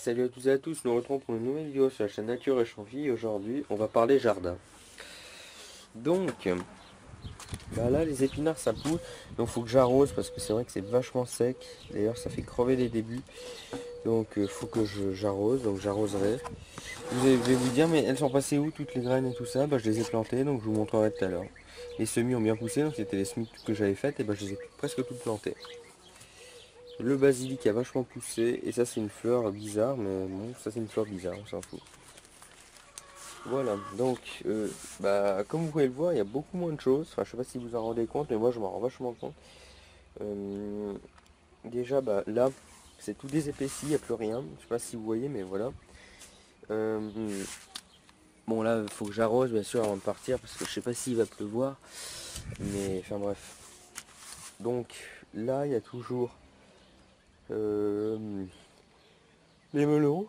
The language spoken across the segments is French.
Salut à tous et à tous, nous retrouvons pour une nouvelle vidéo sur la chaîne Nature et Champy. Aujourd'hui, on va parler jardin. Donc, là les épinards ça pousse, donc faut que j'arrose parce que c'est vrai que c'est vachement sec. D'ailleurs, ça fait crever les débuts. Donc, faut que j'arrose, donc j'arroserai. Vous allez vous dire, mais elles sont passées où toutes les graines et tout ça? Je les ai plantées, donc je vous montrerai tout à l'heure. Les semis ont bien poussé, donc c'était les semis que j'avais faites, et je les ai presque toutes plantées. Le basilic a vachement poussé, et ça c'est une fleur bizarre, mais bon, ça c'est une fleur bizarre, on s'en fout. Voilà, donc comme vous pouvez le voir, il y a beaucoup moins de choses. Enfin, je sais pas si vous en rendez compte, mais moi je m'en rends vachement compte. Euh, Déjà, là, c'est tout désépaissi, il n'y a plus rien. Je sais pas si vous voyez, mais voilà. Euh, bon, là, il faut que j'arrose, bien sûr, avant de partir, parce que je sais pas s'il va pleuvoir. Mais, enfin bref. Donc, là, il y a toujours les melons.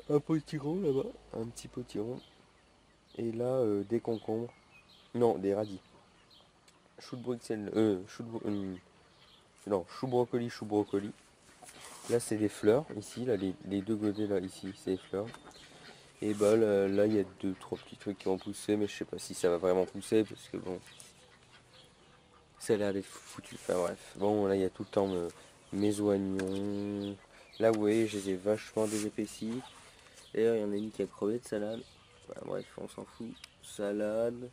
Un potiron là-bas, un petit potiron. Et là, des concombres. Non, des radis. Chou de Bruxelles, non, chou brocoli, chou brocoli. Là, c'est des fleurs, ici, là, les deux godets, là, ici, c'est des fleurs. Et là, il y a deux, trois petits trucs qui vont pousser, mais je sais pas si ça va vraiment pousser, parce que bon, ça a l'air d'être foutu. Enfin bref, bon, là, il y a tout le temps mes oignons. Là, vous voyez, je les ai vachement désépaissis. D'ailleurs, il y en a une qui a crevé de salade. Enfin, bref, on s'en fout. Salade,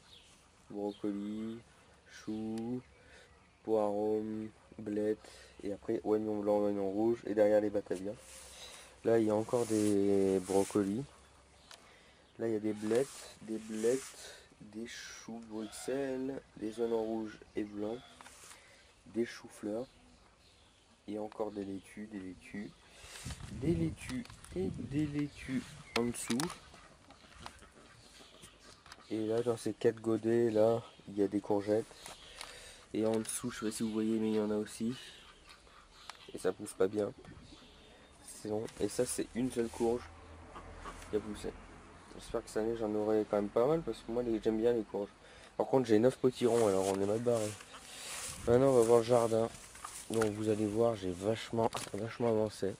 brocoli, chou, poireaux, blettes, et après oignon blanc, oignon rouge, et derrière les batavias. Là, il y a encore des brocolis. Là, il y a des choux Bruxelles, des oignons rouges et blancs, des choux-fleurs, et encore des laitues, des laitues et des laitues en dessous. Et là, dans ces quatre godets, là, il y a des courgettes. Et en dessous, je sais pas si vous voyez, mais il y en a aussi. Et ça pousse pas bien. Bon. Et ça, c'est une seule courge qui a poussé. J'espère que cette année, j'en aurai quand même pas mal parce que moi, j'aime bien les courges. Par contre, j'ai 9 potirons, alors on est mal barré. Maintenant, on va voir le jardin. Donc, vous allez voir, j'ai vachement avancé.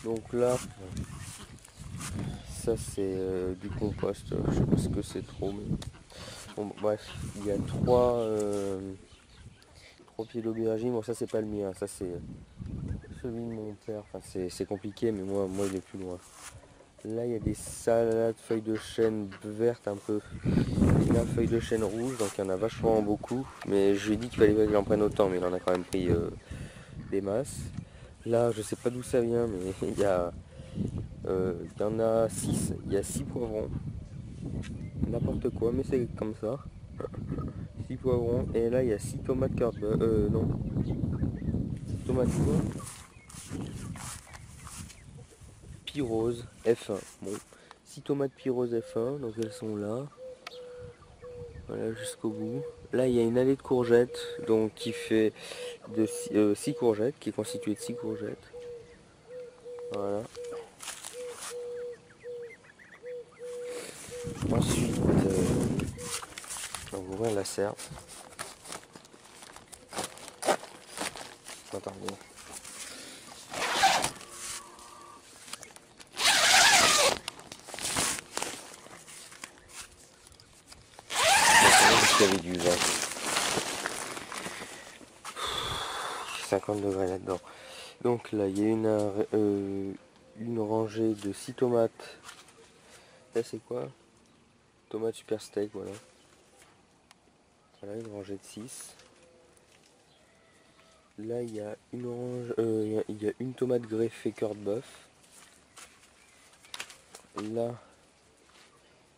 Donc là, ça c'est du compost. Je sais pas ce que c'est trop, mais bon, bref, il y a trois pieds d'aubergine. Bon, ça c'est pas le mien, ça c'est celui de mon père. Enfin, c'est compliqué, mais moi il est plus loin. Là, il y a des salades, feuilles de chêne vertes un peu. Et là, feuilles de chêne rouge, donc il y en a vachement beaucoup. Mais je lui ai dit qu'il fallait pas qu'il en prenne autant, mais il en a quand même pris des masses. Là, je sais pas d'où ça vient, mais il y en a 6. Il y a 6 poivrons. N'importe quoi, mais c'est comme ça. 6 poivrons. Et là, il y a 6 tomates cœur de bœuf. Non. Tomates quoi? Pyrrhose F1. Bon. 6 tomates Pyrrhose F1, donc elles sont là. Voilà, jusqu'au bout. Là, il y a une allée de courgettes, donc qui fait de 6 courgettes, qui est constituée de 6 courgettes. Voilà. Ensuite, on va ouvrir la serre. Attendez. Il y avait du vent. 50 degrés là-dedans. Donc là, il y a une rangée de 6 tomates. Là, c'est quoi? Tomate super steak, voilà. Voilà, une rangée de 6. Là, il y a il y a une tomate greffée cœur de bœuf. Là,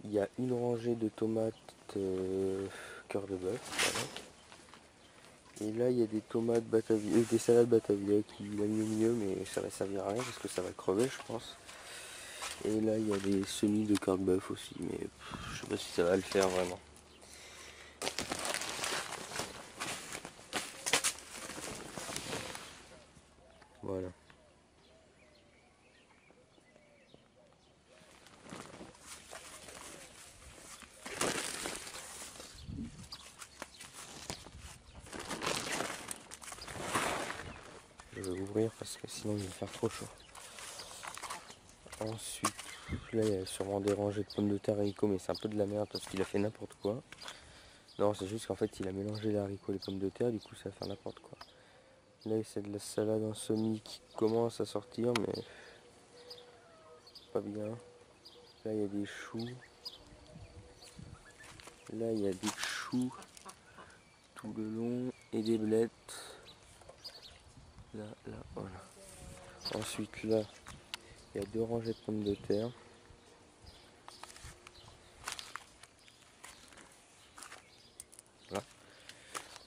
il y a une rangée de tomates cœur de bœuf. Voilà. Et là, il y a des tomates batavia, des salades batavia qui l'a mis au milieu, mais ça va servir à rien parce que ça va crever, je pense. Et là, il y a des semis de cœur de bœuf aussi, mais je sais pas si ça va le faire vraiment. Voilà. Je vais ouvrir parce que sinon il va faire trop chaud. Ensuite, là il y a sûrement des rangées de pommes de terre haricots, mais c'est un peu de la merde parce qu'il a fait n'importe quoi. Non, c'est juste qu'en fait il a mélangé les haricots et les pommes de terre, du coup ça va faire n'importe quoi. Là c'est de la salade en semis qui commence à sortir, mais pas bien. Là il y a des choux. Là il y a des choux tout le long et des blettes. Là, voilà. Ensuite là, il y a 2 rangées de pommes de terre. Là,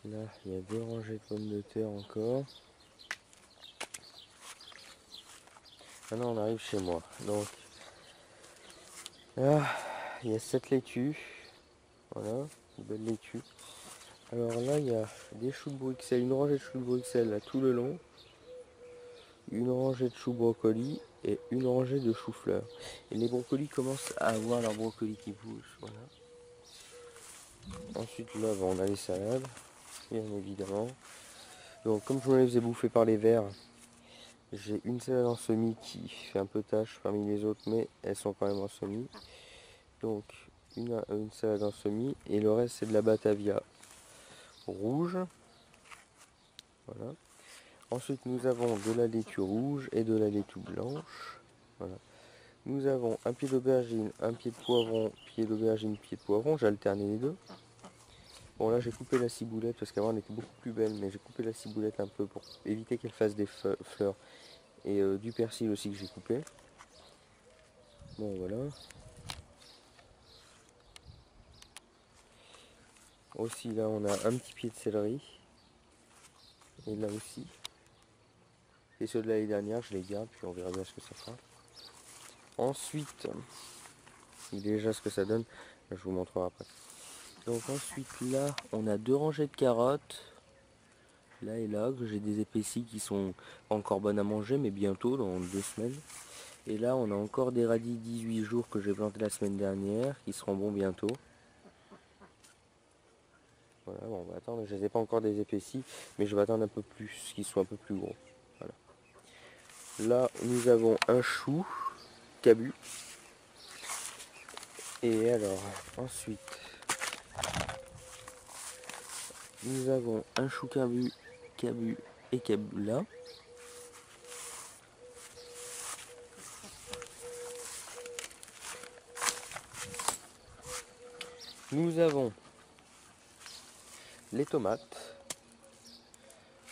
là il y a 2 rangées de pommes de terre encore. Maintenant on arrive chez moi. Donc là, il y a 7 laitues. Voilà, une belle laitue. Alors là, il y a des choux de Bruxelles, une rangée de choux de Bruxelles là, tout le long. Une rangée de choux brocoli et une rangée de choux-fleurs. Et les brocolis commencent à avoir leur brocoli qui pousse. Voilà. Ensuite là, on a les salades, bien évidemment. Donc comme je me les faisais bouffer par les vers, j'ai une salade en semis qui fait un peu tâche parmi les autres, mais elles sont quand même en semis. Donc une salade en semis et le reste c'est de la batavia rouge. Voilà. Ensuite nous avons de la laitue rouge et de la laitue blanche. Voilà. Nous avons un pied d'aubergine, un pied de poivron, pied d'aubergine, pied de poivron. J'ai alterné les deux. Bon là j'ai coupé la ciboulette parce qu'avant elle était beaucoup plus belle, mais j'ai coupé la ciboulette un peu pour éviter qu'elle fasse des fleurs. Et du persil aussi que j'ai coupé. Bon voilà. Aussi là on a un petit pied de céleri. Et là aussi. Et ceux de l'année dernière je les garde puis on verra bien ce que ça fera. Ensuite, déjà ce que ça donne, je vous montrerai après. Donc ensuite là on a 2 rangées de carottes. Là et là, que j'ai des épaissis qui sont pas encore bonnes à manger, mais bientôt, dans 2 semaines. Et là, on a encore des radis 18 jours que j'ai plantés la semaine dernière, qui seront bons bientôt. Voilà, bon, on va attendre, je les ai pas encore des épaissis, mais je vais attendre un peu plus, qu'ils soient un peu plus gros. Voilà. Là, nous avons un chou, cabu. Et alors, ensuite, nous avons un chou cabu et cabu là. Nous avons les tomates.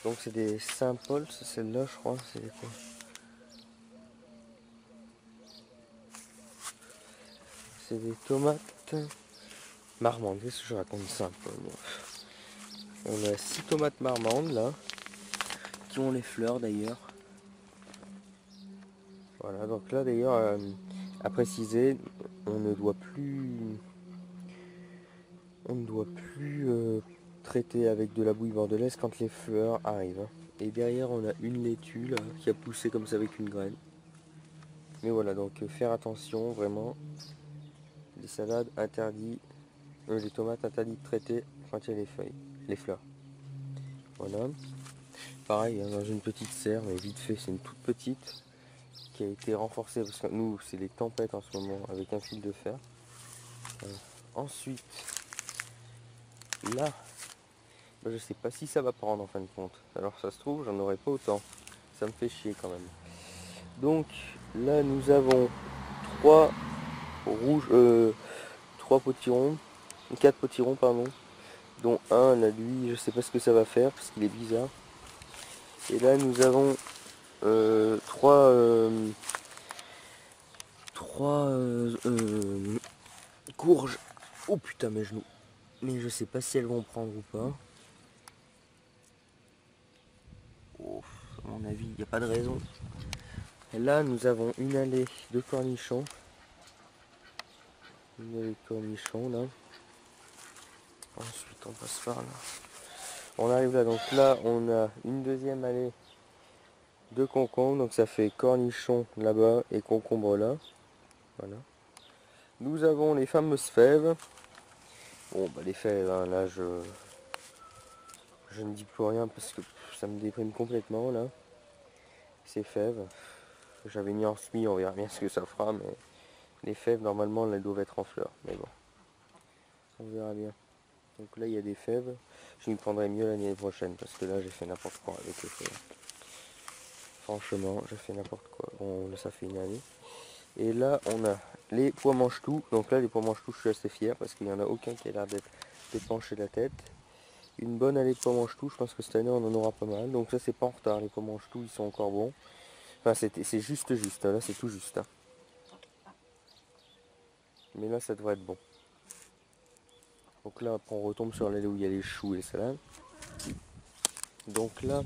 Donc c'est des Saint-Paul, celle-là je crois, c'est quoi? C'est des tomates marmandes, qu'est-ce que je raconte ça un peu moi. On a 6 tomates marmandes là, qui ont les fleurs d'ailleurs. Voilà, donc là d'ailleurs, à préciser, on ne doit plus traiter avec de la bouillie bordelaise quand les fleurs arrivent. Et derrière on a une laitue là, qui a poussé comme ça avec une graine. Mais voilà, donc faire attention vraiment. Les salades interdites, les tomates interdites de traiter quand il y a les feuilles, les fleurs. Voilà. Pareil, hein, dans une petite serre, mais vite fait, c'est une toute petite qui a été renforcée parce que nous, c'est les tempêtes en ce moment avec un fil de fer. Ensuite, là, je sais pas si ça va prendre en fin de compte. Alors ça se trouve, j'en aurai pas autant. Ça me fait chier quand même. Donc là, nous avons 3 rouges, 3 potirons, 4 potirons pardon, dont un là lui je sais pas ce que ça va faire parce qu'il est bizarre. Et là nous avons 3 courges. Oh putain mes genoux. Mais je sais pas si elles vont prendre ou pas. Oh, à mon avis il n'y a pas de raison. Et là nous avons une allée de cornichons. Une allée de cornichons là. Ensuite on passe par là. On arrive là, donc là on a une deuxième allée de concombres, donc ça fait cornichons là-bas et concombre là. Voilà. Nous avons les fameuses fèves. Bon bah les fèves, hein, là je ne dis plus rien parce que ça me déprime complètement là. ces fèves. J'avais mis en semis, on verra bien ce que ça fera, mais les fèves normalement elles doivent être en fleurs. Mais bon, on verra bien. Donc là il y a des fèves. Je m'y prendrai mieux l'année prochaine parce que là j'ai fait n'importe quoi avec les fèves. Franchement, j'ai fait n'importe quoi. Bon, là, ça fait une année. Et là, on a les pois mange-tout. Donc là, les pois mange-tout, je suis assez fier parce qu'il n'y en a aucun qui a l'air d'être penché la tête. Une bonne allée de pois mange-tout. Je pense que cette année, on en aura pas mal. Donc ça, c'est pas en retard. Les pois mange-tout, ils sont encore bons. Enfin, c'est juste. Là, c'est tout juste. Hein. Mais là, ça devrait être bon. Donc là, après, on retombe sur l'allée où il y a les choux et les salades. Donc là,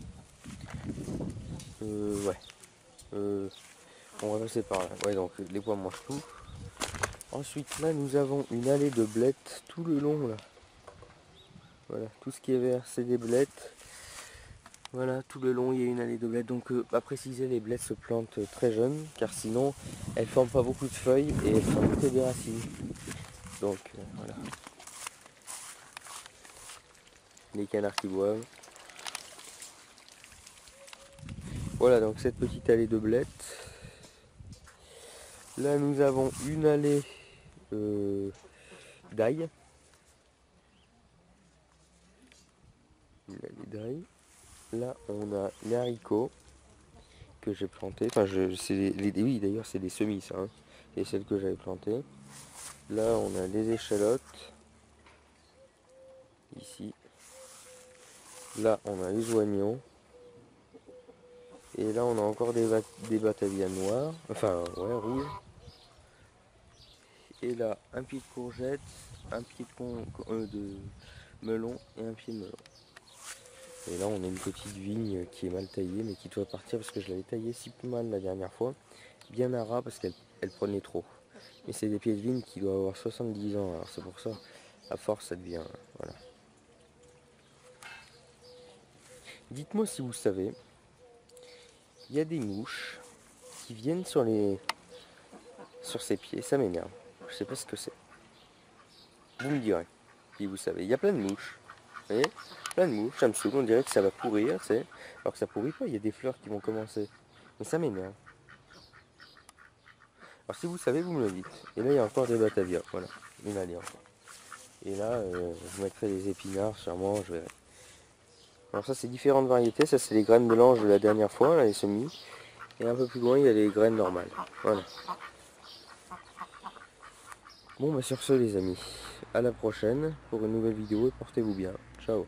ouais. On va passer par là. Ouais, donc les pois mangent tout. Ensuite, là, nous avons une allée de blettes tout le long, là. Voilà, tout ce qui est vert, c'est des blettes. Voilà, tout le long, il y a une allée de blettes. Donc, à préciser, les blettes se plantent très jeunes, car sinon, elles forment pas beaucoup de feuilles et elles forment que des racines. Donc, voilà. Les canards qui boivent. Voilà, donc cette petite allée de blettes. Là, nous avons une allée d'ail. Une allée d'ail. Là, on a les haricots que j'ai plantés. Enfin, oui, d'ailleurs, c'est des semis, ça. Hein. C'est celles que j'avais plantées. Là, on a les échalotes. Ici. Là, on a les oignons. Et là, on a encore des batavias noires. Enfin, ouais, rouges. Et là, un pied de courgette, un pied de melon et un pied de melon. Et là, on a une petite vigne qui est mal taillée, mais qui doit partir parce que je l'avais taillée si mal la dernière fois. Bien à ras parce qu'elle prenait trop. Mais c'est des pieds de vigne qui doivent avoir 70 ans, alors c'est pour ça, à force, ça devient... Voilà. Dites-moi si vous savez, il y a des mouches qui viennent sur ces pieds, ça m'énerve. Je sais pas ce que c'est. Vous me direz, si vous savez. Il y a plein de mouches. Vous voyez, plein de mouches, ça me saoule, on dirait que ça va pourrir, c'est. Alors que ça pourrit pas, il y a des fleurs qui vont commencer. Mais ça m'énerve. Alors si vous savez, vous me le dites. Et là, il y a encore des batavias, voilà, une allée encore. Et là, je mettrai des épinards, sûrement, je verrai. Alors ça, c'est différentes variétés. Ça, c'est les graines de l'ange de la dernière fois, là, les semis. Et un peu plus loin, il y a les graines normales. Voilà. Bon, bah sur ce, les amis, à la prochaine pour une nouvelle vidéo et portez-vous bien. Ciao.